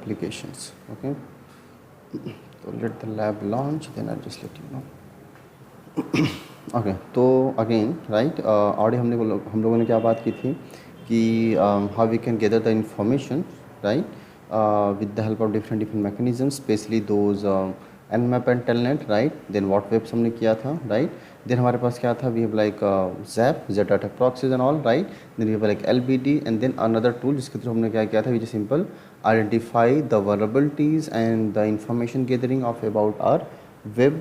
applications. Okay, so let the lab launch, then I'll just let you know. Okay, तो again right, already हम लोगों ने क्या बात की थी कि how we can gather the information, right, with the help of different mechanisms, specially those nmap and telnet, right. Then what webs हमने किया था, राइट. देन हमारे पास क्या था, we have like zap, z proxies and all, right. Then we have like lbd and then another tool जिसके through हमने क्या किया था, which is simple identify the vulnerabilities and the information gathering of about are web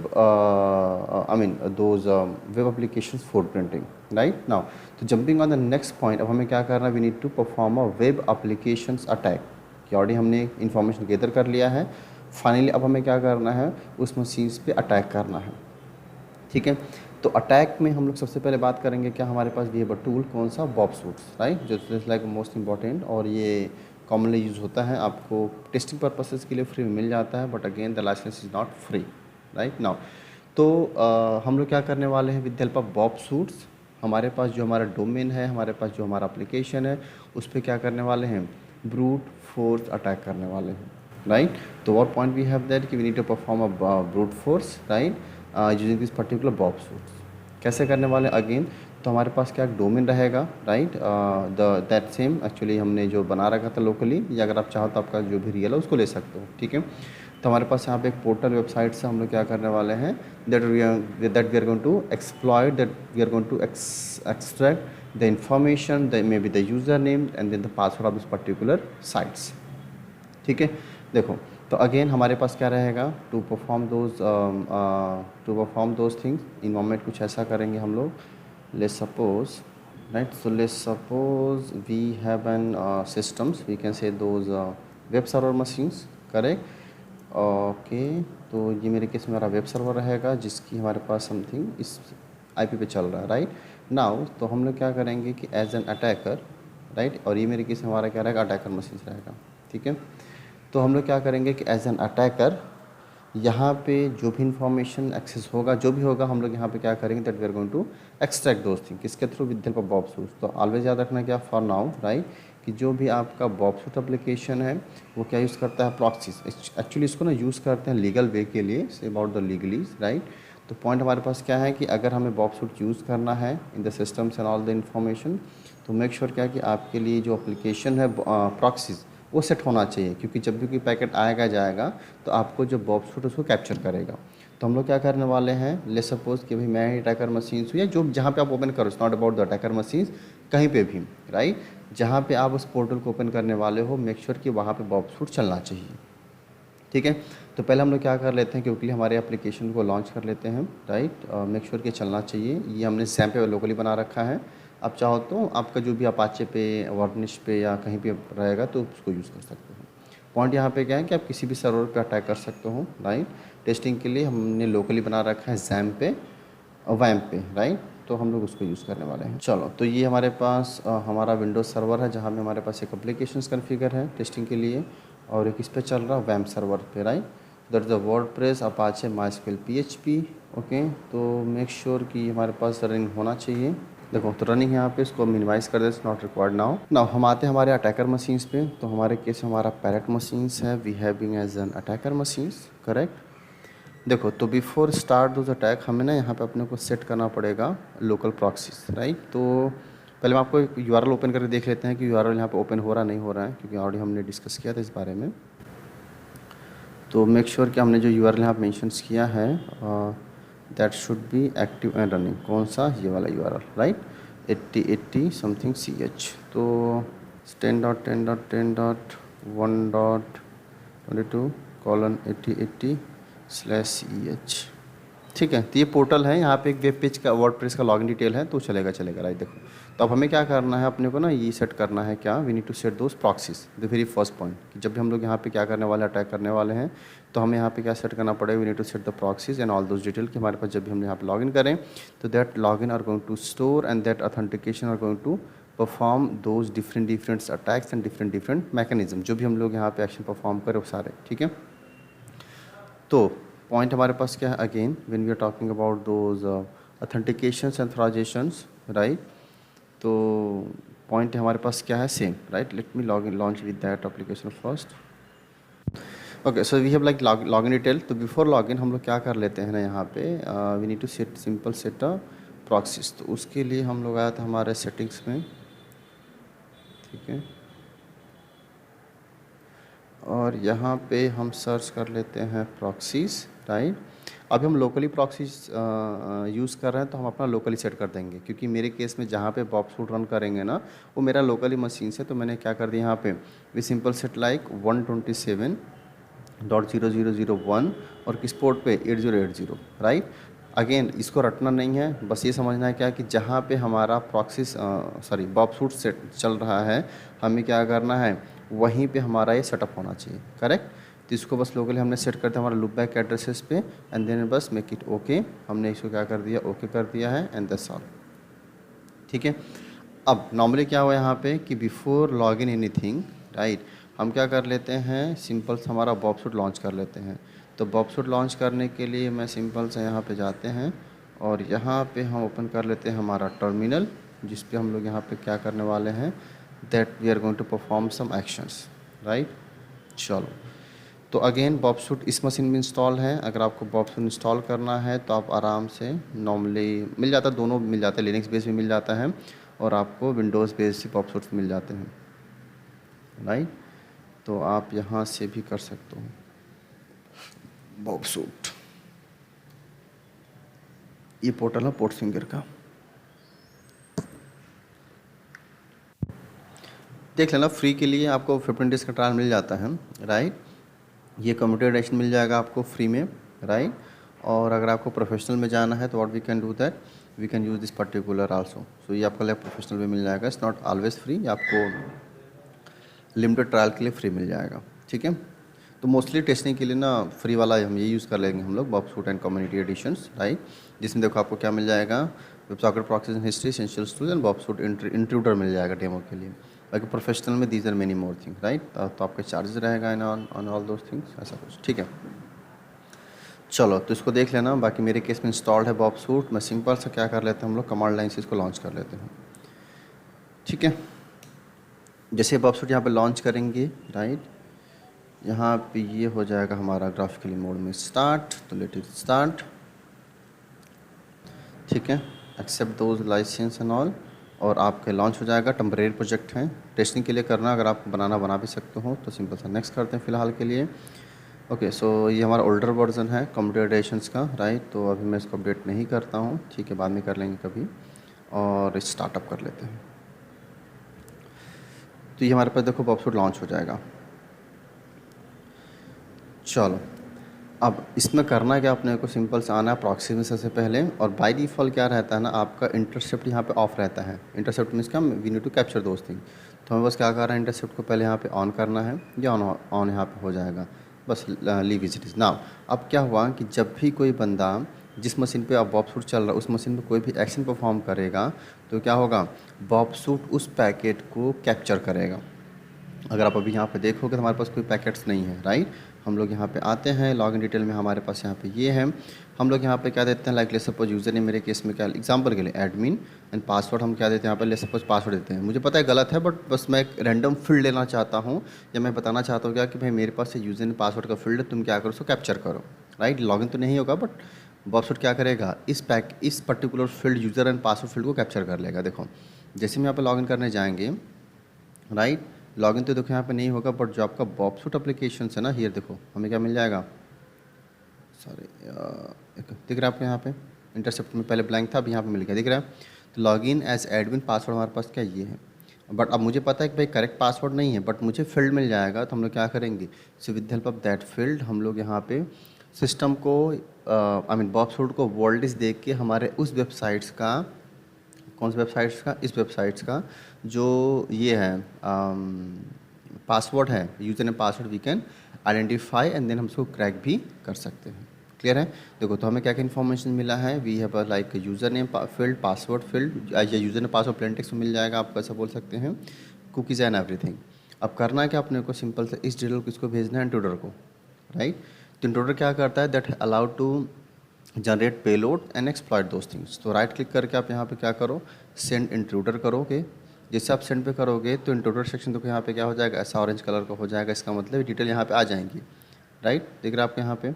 I mean those web applications footprinting, right. Now तो jumping on the next point, अब हमें क्या करना है, we need to perform a web applications attack. कि already हमने information gather कर लिया है, फाइनली अब हमें क्या करना है, उस मशीन्स पे अटैक करना है. ठीक है, तो अटैक में हम लोग सबसे पहले बात करेंगे क्या, हमारे पास भी है टूल कौन सा, बॉब सूट्स, राइट, जो इज़ लाइक मोस्ट इंपॉर्टेंट, और ये कॉमनली यूज़ होता है, आपको टेस्टिंग पर्पसेस के लिए फ्री में मिल जाता है, but again the licence is not free, right. Now तो हम लोग क्या करने वाले हैं, with help of Bob suits, हमारे पास जो हमारा डोमेन है, हमारे पास जो हमारा एप्लीकेशन है, उस पर क्या करने वाले हैं, ब्रूट फोर्स अटैक करने वाले हैं, राइट. तो what point we have that कि we need to perform a brute force, right, using this particular Bob suits. कैसे करने वाले, अगेन तो हमारे पास क्या डोमेन रहेगा, right, the that same actually हमने जो बना रखा था लोकली, या अगर आप चाहो तो आपका जो भी रियल है उसको ले सकते हो. ठीक है, तो हमारे पास यहाँ पे एक पोर्टल वेबसाइट से हम लोग क्या करने वाले हैं, that we are going to exploit, that we are going to extract the information, the may be the user name and then the password of this particular sites. ठीक है, देखो तो अगेन हमारे पास क्या रहेगा, to perform those things, environment कुछ ऐसा करेंगे हम लोग, let's suppose, right, so let's suppose we have an systems, we can say those web server machines, correct. Okay, तो ये मेरे केस में मेरा वेब सर्वर रहेगा जिसकी हमारे पास समथिंग इस आईपी पे चल रहा है, राइट. नाउ तो हम लोग क्या करेंगे कि एज एन अटैकर, राइट, और ये मेरे केस में हमारा क्या रहेगा, अटैकर मशीन रहेगा. ठीक है, तो हम लोग क्या करेंगे कि एज एन अटैकर यहाँ पे जो भी इंफॉर्मेशन एक्सेस होगा, जो भी होगा, हम लोग यहाँ पे क्या करेंगे, that we are going to extract those thing, किसके through, with help of Bob suits. तो ऑलवेज याद रखना क्या, फॉर नाउ, राइट, कि जो भी आपका बॉब सूट एप्लीकेशन है वो क्या यूज़ करता है, प्रॉक्सीज. एक्चुअली इसको ना यूज़ करते हैं लीगल वे के लिए, से अबाउट द लीगलीज, राइट. तो पॉइंट हमारे पास क्या है कि अगर हमें बॉब सूट यूज़ करना है in the systems and all the information, तो मेक श्योर क्या कि आपके लिए जो एप्लीकेशन है प्रॉक्सीज वो सेट होना चाहिए, क्योंकि जब भी कोई पैकेट आएगा जाएगा तो आपको जो बॉब सूट उसको कैप्चर करेगा. तो हम लोग क्या करने वाले हैं, ले सपोज कि भाई मैं अटैकर मशीन्स हूँ, या जो जहाँ पे आप ओपन करो, it's not about the attacker machines, कहीं पे भी, राइट, जहाँ पे आप उस पोर्टल को ओपन करने वाले हो, मेक श्योर कि वहाँ पे बॉब सूट चलना चाहिए. ठीक है, तो पहले हम लोग क्या कर लेते हैं, क्योंकि हमारे एप्लीकेशन को लॉन्च कर लेते हैं, राइट. मेक श्योर कि चलना चाहिए. ये हमने सैम पे लोकली बना रखा है, आप चाहो तो आपका जो भी अपाचे पे, वर्निश पे या कहीं पे रहेगा तो उसको यूज़ कर सकते हो. पॉइंट यहाँ पे क्या है कि आप किसी भी सर्वर पे अटैक कर सकते हो, राइट. टेस्टिंग के लिए हमने लोकली बना रखा है जैम पे और वैम्प पे, राइट. तो हम लोग उसको यूज़ करने वाले हैं. चलो, तो ये हमारे पास हमारा विंडोज़ सर्वर है, जहाँ में हमारे पास एक एप्लीकेशंस कॉन्फ़िगर है टेस्टिंग के लिए, और एक इस पे चल रहा है वैम्प सर्वर पे, right. That is the WordPress, Apache, माइस्क्वेल, PHP. Okay, तो मेक श्योर कि हमारे पास रनिंग होना चाहिए. देखो तो रनिंग यहाँ पे, इसको मिनिमाइज़ कर दे, इट्स नॉट रिक्वायर्ड नाउ. हम आते हैं हमारे अटैकर मशीन्स पे. तो हमारे केस में हमारा पैरेट मशीन्स है, we having as an attacker machines, correct. देखो तो बिफोर स्टार्ट दोज अटैक, हमें ना यहाँ पे अपने को सेट करना पड़ेगा लोकल प्रॉक्सीज, राइट. तो पहले हम आपको एक URL ओपन करके देख लेते हैं कि URL यहाँ पे ओपन हो रहा नहीं हो रहा है, क्योंकि ऑलरेडी हमने डिस्कस किया था इस बारे में. तो मेक श्योर कि हमने जो URL यहाँ पे मेंशंस किया है that should be active and running. कौन सा, ये वाला URL, राइट, 8080 समथिंग CH. तो 10.10.10.1.22:8080/CH. ठीक है, तो ये पोर्टल है, यहाँ पे एक वेब पेज का वर्डप्रेस का लॉगिन डिटेल है, तो चलेगा, राइट. देखो तो अब हमें क्या करना है, अपने को ना ये सेट करना है क्या, we need to set those proxies. The very first point कि जब भी हम लोग यहाँ पे क्या करने वाले, अटैक करने वाले हैं, तो हमें यहाँ पे क्या सेट करना पड़ेगा, we need to set the proxies and all those detail कि हमारे पास जब भी हम यहाँ पे लॉगिन करें तो that login are going to store and that authentication are going to perform those different attacks and different mechanism, जो भी हम लोग यहाँ पे एक्शन परफॉर्म करें वो सारे. ठीक है, तो पॉइंट हमारे पास क्या है, again when we are talking about those authentications and ऑथराइजेशंस, right. तो पॉइंट हमारे पास क्या है, same, right. Let me launch with that application first. Okay, so we have like login detail. तो बिफोर लॉगिन हम लोग क्या कर लेते हैं ना, यहाँ पे we need to set simple set a proxies. तो उसके लिए हम लोग आया था हमारे सेटिंग्स में, ठीक है, और यहाँ पे हम सर्च कर लेते हैं प्रॉक्सीज, राइट। अभी हम लोकली प्रॉक्सीज यूज़ कर रहे हैं, तो हम अपना लोकली सेट कर देंगे, क्योंकि मेरे केस में जहाँ पे बॉब सूट रन करेंगे ना, वो मेरा लोकली मशीन से। तो मैंने क्या कर दिया यहाँ पे, वी सिंपल सेट लाइक 127.0001 और किस पोर्ट पे 8080, राइट। अगेन इसको रटना नहीं है, बस ये समझना है क्या कि जहाँ पे हमारा proxy sorry Bob suit set चल रहा है, हमें क्या करना है, वहीं पे हमारा ये सेटअप होना चाहिए, करेक्ट। तो इसको बस लोकली हमने सेट कर दिया हमारा लूप बैक एड्रेसेस पे, एंड देन बस मेक इट ओके। हमने इसको क्या कर दिया, ओके कर दिया है, एंड दैट्स ऑल, ठीक है। अब नॉर्मली क्या हुआ यहाँ पे कि before log in anything, right, हम क्या कर लेते हैं, सिंपल से हमारा बॉब सूट लॉन्च कर लेते हैं। तो बॉब सूट लॉन्च करने के लिए मैं सिंपल से यहाँ पे जाते हैं और यहाँ पे हम ओपन कर लेते हैं हमारा टर्मिनल, जिस पे हम लोग यहाँ पे क्या करने वाले हैं, that we are going to perform some actions, right. चलो, तो अगेन बॉब सूट इस मशीन में इंस्टॉल है। अगर आपको बॉब सूट इंस्टॉल करना है तो आप आराम से, नॉर्मली मिल जाता है, दोनों मिल जाते हैं, लिनक्स बेस भी मिल जाता है और आपको विंडोज़ बेस से बॉब सूट मिल जाते हैं, राइट। तो आप यहाँ से भी कर सकते हो बॉब सूट। ये पोर्टल है पोर्ट फिंगर का, देख लेना। फ्री के लिए आपको 15 डेज़ का ट्रायल मिल जाता है, राइट। ये कम्युनिटी एडिशन मिल जाएगा आपको फ्री में, राइट। और अगर आपको प्रोफेशनल में जाना है तो what we can do that, we can use this particular also. सो ये आपको प्रोफेशनल में मिल जाएगा, इट्स नॉट ऑलवेज फ्री, आपको लिमिटेड ट्रायल के लिए फ्री मिल जाएगा, ठीक है। तो मोस्टली टेस्टिंग के लिए ना फ्री वाला हम ये यूज़ कर लेंगे हम लोग, Bob suit and community editions, right. जिसमें देखो आपको क्या मिल जाएगा, WebSocket proxies and history, essentials tools and Bob suit intruder मिल जाएगा डेमो के लिए। बाकी प्रोफेशनल में these are many more thing, right. तो आपका चार्जेस रहेगा in on all those things, ऐसा कुछ, ठीक है। चलो, तो इसको देख लेना। बाकी मेरे केस में इंस्टॉल्ड है बॉब सूट। मैं सिंपल सा क्या कर लेते हैं, हम लोग कमांड लाइन से इसको लॉन्च कर लेते हैं, ठीक है। जैसे बॉब सूट यहाँ पे लॉन्च करेंगे, राइट, यहाँ पे ये हो जाएगा हमारा ग्राफिकली मोड में स्टार्ट। तो लेट इट स्टार्ट, ठीक है। Accept those licence and all, और आपके लॉन्च हो जाएगा। टेम्परेरी प्रोजेक्ट है, टेस्टिंग के लिए करना, अगर आप बना भी सकते हो। तो सिंपल सा नेक्स्ट करते हैं फ़िलहाल के लिए। ओके, सो ये हमारा ओल्डर वर्जन है कंप्यूटर एडिशंस का, राइट। तो अभी मैं इसको अपडेट नहीं करता हूँ, ठीक है, बाद में कर लेंगे कभी। और स्टार्टअप कर लेते हैं। तो ये हमारे पास देखो बॉब सूट लॉन्च हो जाएगा। चलो, अब इसमें करना क्या, अपने को सिंपल से आना है प्रॉक्सी में सबसे पहले। और बाय डिफ़ॉल्ट क्या रहता है ना, आपका इंटरसेप्ट यहाँ पे ऑफ रहता है। इंटरसेप्ट मीन्स क्या, we need to capture those thing. तो हमें बस क्या कर रहा है, इंटरसेप्ट को पहले यहाँ पे ऑन करना है, या ऑन यहाँ पे हो जाएगा, बस leave is it is now. अब क्या हुआ कि जब भी कोई बंदा जिस मशीन पे अब बॉब सूट चल रहा है उस मशीन पे कोई भी एक्शन परफॉर्म करेगा, तो क्या होगा, बॉब सूट उस पैकेट को कैप्चर करेगा। अगर आप अभी यहाँ पे देखोगे तो हमारे पास कोई पैकेट्स नहीं है, राइट। हम लोग यहाँ पे आते हैं लॉगिन डिटेल में, हमारे पास यहाँ पे ये है। हम लोग यहाँ पे क्या देते हैं, लाइक ले सपोज यूज़र ने, मेरे केस में क्या एग्जांपल के लिए एडमिन, एंड पासवर्ड हम क्या देते हैं यहाँ पे, ले सपोज पासवर्ड देते हैं। मुझे पता है गलत है, बट बस मैं एक रैंडम फील्ड लेना चाहता हूँ, या मैं बताना चाहता हूँ क्या कि भाई मेरे पास यूज़र ने पासवर्ड का फील्ड है, तुम क्या करो, उसको कैप्चर करो, राइट। लॉगिन तो नहीं होगा, बट बॉब सूट क्या करेगा, इस particular field user and password field को कैप्चर कर लेगा। देखो, जैसे हम यहाँ पर लॉगिन करने जाएंगे, राइट, लॉगिन तो देखो यहाँ पे नहीं होगा, बट जो आपका बॉब सूट एप्लीकेशन है ना, हियर देखो हमें क्या मिल जाएगा, सॉरी, दिख रहा है आपको यहाँ पे, इंटरसेप्ट में पहले ब्लैंक था, अब यहाँ पे मिल गया, दिख रहा है। तो लॉगिन एज एडमिन पासवर्ड हमारे पास क्या ये है, बट अब मुझे पता है कि भाई करेक्ट पासवर्ड नहीं है, बट मुझे फील्ड मिल जाएगा। तो हम लोग क्या करेंगे, so with help of that field हम लोग यहाँ पे सिस्टम को, आई मीन बॉब सूट को वर्ल्डिस देख के हमारे उस वेबसाइट्स का, कौन से वेबसाइट्स का, इस वेबसाइट्स का जो ये है पासवर्ड है, यूज़र ने password, we can identify and then हम उसको क्रैक भी कर सकते हैं। क्लियर है। देखो, तो हमें क्या क्या इन्फॉर्मेशन मिला है, we have like user name field, password field, या यूज़र ने पासवर्ड प्लेन टेक्स्ट में मिल जाएगा, आप ऐसा बोल सकते हैं, कुकीज़ एंड एवरीथिंग। अब करना है क्या, अपने को सिंपल से इस डिटेल को किसको भेजना है, इंट्रूडर को, राइट। तो इंट्रूडर क्या करता है, that allowed to generate payload and exploit those things. तो राइट क्लिक करके आप यहाँ पे क्या करो, सेंड इंट्रूडर करोगे, जैसे आप सेंड पे करोगे तो इंट्रोडक्शन सेक्शन देखो यहाँ पे क्या हो जाएगा, ऐसा ऑरेंज कलर का हो जाएगा, इसका मतलब डिटेल यहाँ पे आ जाएंगी, राइट, दिख रहा है आपको यहाँ पे,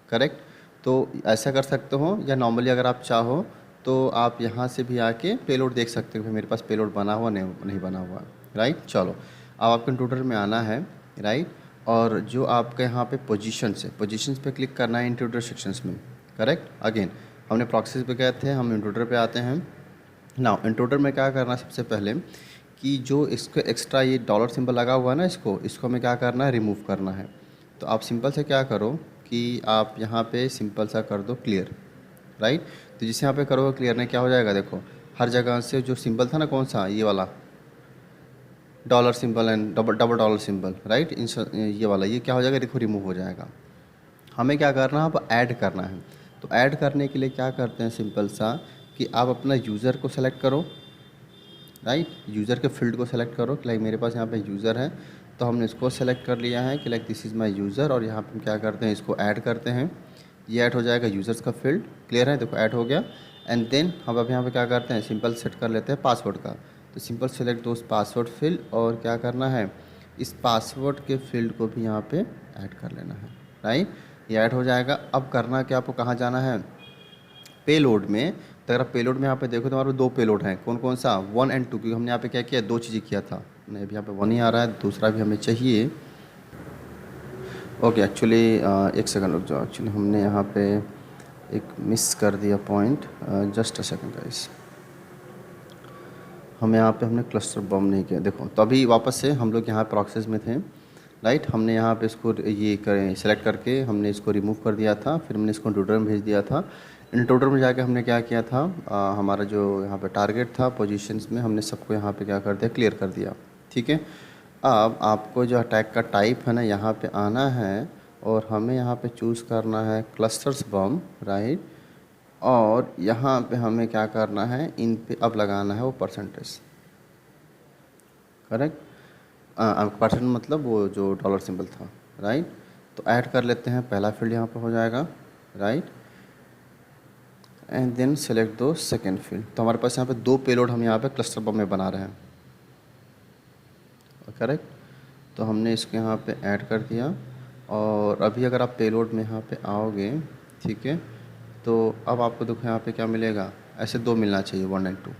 करेक्ट। तो ऐसा कर सकते हो, या नॉर्मली अगर आप चाहो तो आप यहाँ से भी आके पेलोड देख सकते हो, मेरे पास पेलोड बना हुआ नहीं बना हुआ, राइट। चलो अब आपको इंट्रोडर में आना है, राइट, और जो आपके यहाँ पे पोजीशंस है, पोजीशंस पे क्लिक करना है इंट्रोडर सेक्शंस में, करेक्ट। अगेन हमने प्रॉक्सीज पे गए थे, हम इंट्रोडर पे आते हैं। नाउ इंट्रोडर में क्या करना है, सबसे पहले कि जो इसको एक्स्ट्रा ये डॉलर सिंबल लगा हुआ है ना, इसको हमें क्या करना है, रिमूव करना है। तो आप सिंपल से क्या करो कि आप यहाँ पे सिंपल सा कर दो क्लियर, राइट। तो जिसे यहाँ पे करोगे क्लियर ने क्या हो जाएगा, देखो हर जगह से जो सिंबल था ना, कौन सा, ये वाला dollar symbol and double dollar symbol, right, ये वाला, ये क्या हो जाएगा, देखो रिमूव हो जाएगा। हमें क्या करना है, अब ऐड करना है। तो ऐड करने के लिए क्या करते हैं, सिंपल सा कि आप अपना यूज़र को सेलेक्ट करो, राइट, यूज़र के फील्ड को सेलेक्ट करो कि लाइक मेरे पास यहाँ पे यूज़र है, तो हमने इसको सेलेक्ट कर लिया है कि like this is my user, और यहाँ पे हम क्या करते हैं, इसको ऐड करते हैं, ये ऐड हो जाएगा यूज़र्स का फील्ड, क्लियर है, देखो ऐड हो गया। एंड देन हम अब यहाँ पे क्या करते हैं, सिंपल सेट कर लेते हैं पासवर्ड का। तो सिंपल सेलेक्ट दोस्त पासवर्ड फील्ड, और क्या करना है, इस पासवर्ड के फील्ड को भी यहाँ पे ऐड कर लेना है, राइट, ये ऐड हो जाएगा। अब करना क्या, आपको कहाँ जाना है, पेलोड में। तो अगर आप पेलोड में यहाँ पे देखो तो हमारे दो पेलोड हैं, कौन कौन सा, 1 और 2, क्योंकि हमने यहाँ पे क्या किया, दो चीज़ें किया था, नहीं अभी यहाँ पे 1 ही आ रहा है, दूसरा भी हमें चाहिए। ओके एक्चुअली एक सेकंड रुक जाओ, एक्चुअली हमने यहाँ पे एक मिस कर दिया point, just a second guys. हमें यहाँ पे हमने क्लस्टर बम नहीं किया, देखो तो अभी वापस से हम लोग यहाँ प्रोसेस में थे, राइट। हमने यहाँ पे इसको ये करें सेलेक्ट करके हमने इसको रिमूव कर दिया था, फिर हमने इसको इंट्रोडर में भेज दिया था। इंट्रोडर में जाके हमने क्या किया था, हमारा जो यहाँ पे टारगेट था पोजीशंस में, हमने सबको यहाँ पे क्या कर दिया, क्लियर कर दिया, ठीक है। अब आपको जो अटैक का टाइप है ना, यहाँ पे आना है और हमें यहाँ पे चूज़ करना है क्लस्टर्स बम, राइट, और यहाँ पे हमें क्या करना है, इन पे अब लगाना है वो परसेंटेज, करेक्ट, परसेंट मतलब वो जो डॉलर सिंबल था, राइट। तो ऐड कर लेते हैं, पहला फील्ड यहाँ पे हो जाएगा, राइट, एंड देन सेलेक्ट दो सेकेंड फील्ड। तो हमारे पास यहाँ पे दो पेलोड हम यहाँ पे क्लस्टर बम में बना रहे हैं, करेक्ट। तो हमने इसको यहाँ पे ऐड कर दिया, और अभी अगर आप पेलोड में यहाँ पे आओगे, ठीक है, तो अब आपको देखो यहाँ पे क्या मिलेगा, ऐसे दो मिलना चाहिए, 1 और 2,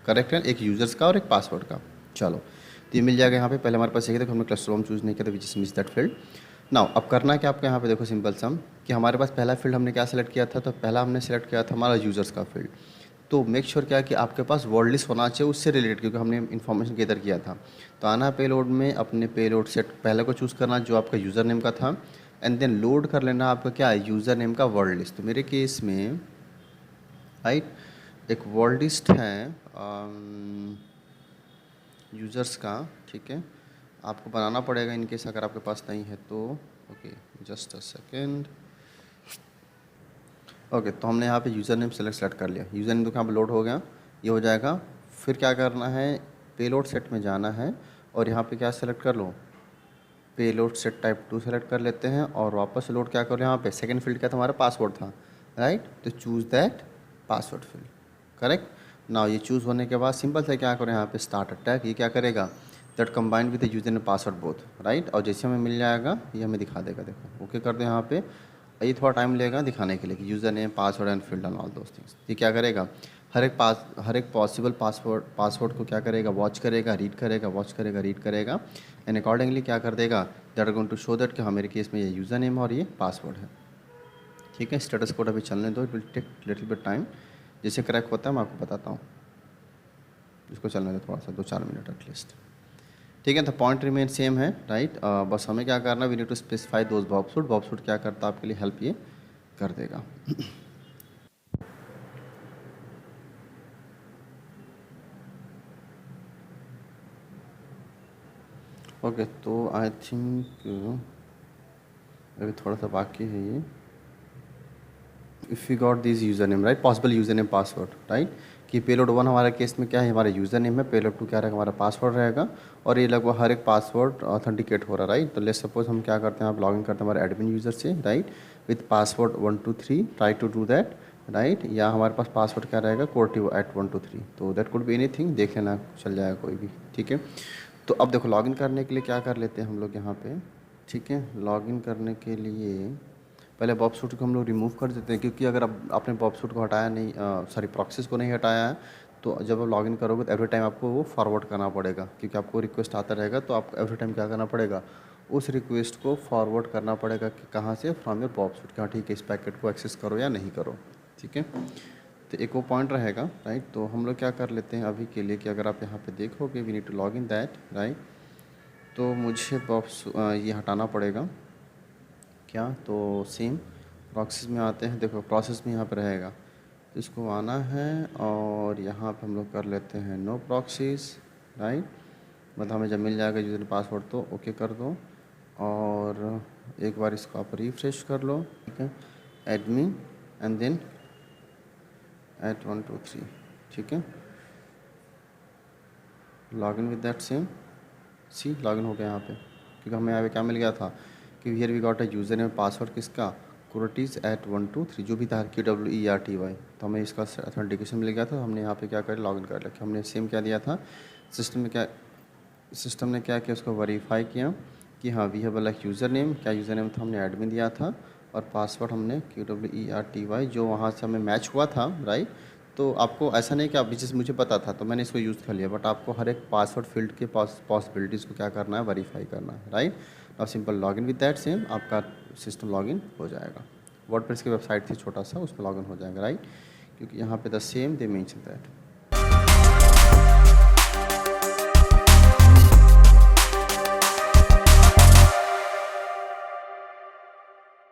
करेक्ट है, एक यूज़र्स का और एक पासवर्ड का। चलो तो ये मिल जाएगा यहाँ पे, पहले हमारे पास ये देखो हमने क्लस्टर बम चूज़ नहीं किया था, which is miss that field. Now अब करना क्या आपको, यहाँ पे देखो सिंपल सम कि हमारे पास पहला फील्ड हमने क्या सेलेक्ट किया था, तो पहला हमने सेलेक्ट किया था हमारा यूज़र्स का फील्ड। तो मेक श्योर क्या कि आपके पास वर्ड लिस्ट होना चाहिए उससे रिलेटेड, क्योंकि हमने इन्फॉर्मेशन गैदर किया था। तो आना है पेलोड में, अपने पेलोड सेट पहले को चूज़ करना जो आपका यूज़र नेम का था, एंड देन लोड कर लेना आपका क्या है, यूज़र नेम का वर्ड लिस्ट। तो मेरे केस में राइट एक वर्ड लिस्ट है यूज़र्स का, ठीक है, आपको बनाना पड़ेगा इन केस अगर आपके पास नहीं है तो। Okay just a second. Okay तो हमने यहाँ पे यूज़र नेम सेलेक्ट कर लिया, यूज़र नेम तो यहाँ पर लोड हो गया, ये हो जाएगा। फिर क्या करना है, पेलोड सेट में जाना है और यहाँ पे क्या सेलेक्ट कर लो, पेलोड सेट टाइप 2 सेलेक्ट कर लेते हैं और वापस लोड क्या करो, यहाँ पे सेकंड फील्ड क्या था हमारा, पासवर्ड था, राइट। तो choose that password field, correct. Now ये चूज़ होने के बाद सिंपल से क्या करें, यहाँ पे स्टार्ट अटैक, ये क्या करेगा, that combined with the user name password both, right. और जैसे हमें मिल जाएगा ये हमें दिखा देगा, देखो ओके कर दो यहाँ पे। ये थोड़ा टाइम लेगा दिखाने के लिए कि user name password and field and all those things. ये क्या करेगा, हर एक पॉसिबल पासवर्ड को क्या करेगा, वॉच करेगा, रीड करेगा, वॉच करेगा, रीड करेगा, एंड अकॉर्डिंगली क्या कर देगा, that are going to show that कि हाँ मेरे केस में ये यूज़र नेम और ये पासवर्ड है, ठीक है। स्टेटस कोड अभी चलने दो, it will take little bit time, जैसे क्रैक होता है मैं आपको बताता हूँ, इसको चलने दो थोड़ा सा 2-4 मिनट एटलीस्ट, ठीक है। तो पॉइंट रिमेन सेम है, राइट। बस हमें क्या करना, we need to specify those Bob suit क्या करता है आपके लिए, हेल्प ये कर देगा। ओके तो आई थिंक अभी थोड़ा सा बाकी है ये। If you got this user name right, possible user name password, right, कि पेलोड 1 हमारे केस में क्या है, हमारा यूज़र नेम है, पेलोड 2 क्या रहेगा, हमारा पासवर्ड रहेगा, और ये लगभग हर एक पासवर्ड ऑथेंटिकेट हो रहा है, राइट। तो लेट्स सपोज हम क्या करते हैं, आप लॉगिन करते हैं हमारे एडमिन यूज़र से, right, with password 123, try to do that, right, या हमारे पास पासवर्ड क्या रहेगा QWERTY@123, तो दैट कुड बी एनीथिंग, देख लेना चल जाएगा कोई भी, ठीक है। तो अब देखो लॉगिन करने के लिए क्या कर लेते हैं हम लोग यहाँ पे, ठीक है। लॉगिन करने के लिए पहले बॉब सूट को हम लोग रिमूव कर देते हैं, क्योंकि अगर आपने बॉब सूट को हटाया नहीं, सॉरी प्रॉक्सीज को नहीं हटाया है, तो जब आप लॉगिन करोगे तो एवरी टाइम आपको वो फॉरवर्ड करना पड़ेगा, क्योंकि आपको रिक्वेस्ट आता रहेगा, तो आपको एवरी टाइम क्या करना पड़ेगा, उस रिक्वेस्ट को फॉरवर्ड करना पड़ेगा कि कहाँ से, फ्रॉम योर बॉब सूट, क्या ठीक है इस पैकेट को एक्सेस करो या नहीं करो, ठीक है। तो एक वो पॉइंट रहेगा, राइट। तो हम लोग क्या कर लेते हैं अभी के लिए कि अगर आप यहाँ पे देखोगे we need to log in that, right. तो मुझे ये हटाना पड़ेगा क्या, तो सेम प्रोसेस में आते हैं, देखो प्रोसेस में यहाँ पे रहेगा, तो इसको आना है और यहाँ पे हम लोग कर लेते हैं नो प्रॉक्सीज, राइट। मतलब हमें जब मिल जाएगा यूज़र पासवर्ड तो ओके कर दो, और एक बार इसको आप रिफ्रेश कर लो, ठीक है। एडमिन एंड देन @123, ठीक है। Login with that same, C login हो गया यहाँ पे, क्योंकि हमें यहाँ पे क्या मिल गया था कि here we got a user name password किसका, QWERTY@123 जो भी था QWERTY, तो हमें इसका ऑथेंटिकेशन मिल गया था, हमने यहाँ पे क्या कर लॉगिन कर लिया, हमने सेम क्या दिया था, सिस्टम ने क्या किया, उसको वेरीफाई किया कि हाँ we have like user name, क्या यूज़र नेम था, हमने एडमिन दिया था, और पासवर्ड हमने QWERTY जो वहाँ से हमें मैच हुआ था, राइट। तो आपको ऐसा नहीं कि आप जैसे मुझे पता था तो मैंने इसको यूज़ कर लिया, बट आपको हर एक पासवर्ड फील्ड के पॉसिबिलिटीज़ को क्या करना है, वेरीफाई करना है, राइट। अब simple login with that same आपका सिस्टम लॉगिन हो जाएगा, वर्डप्रेस की वेबसाइट थी छोटा सा, उस पर लॉगिन हो जाएगा, राइट, क्योंकि यहाँ पे the same they mention that.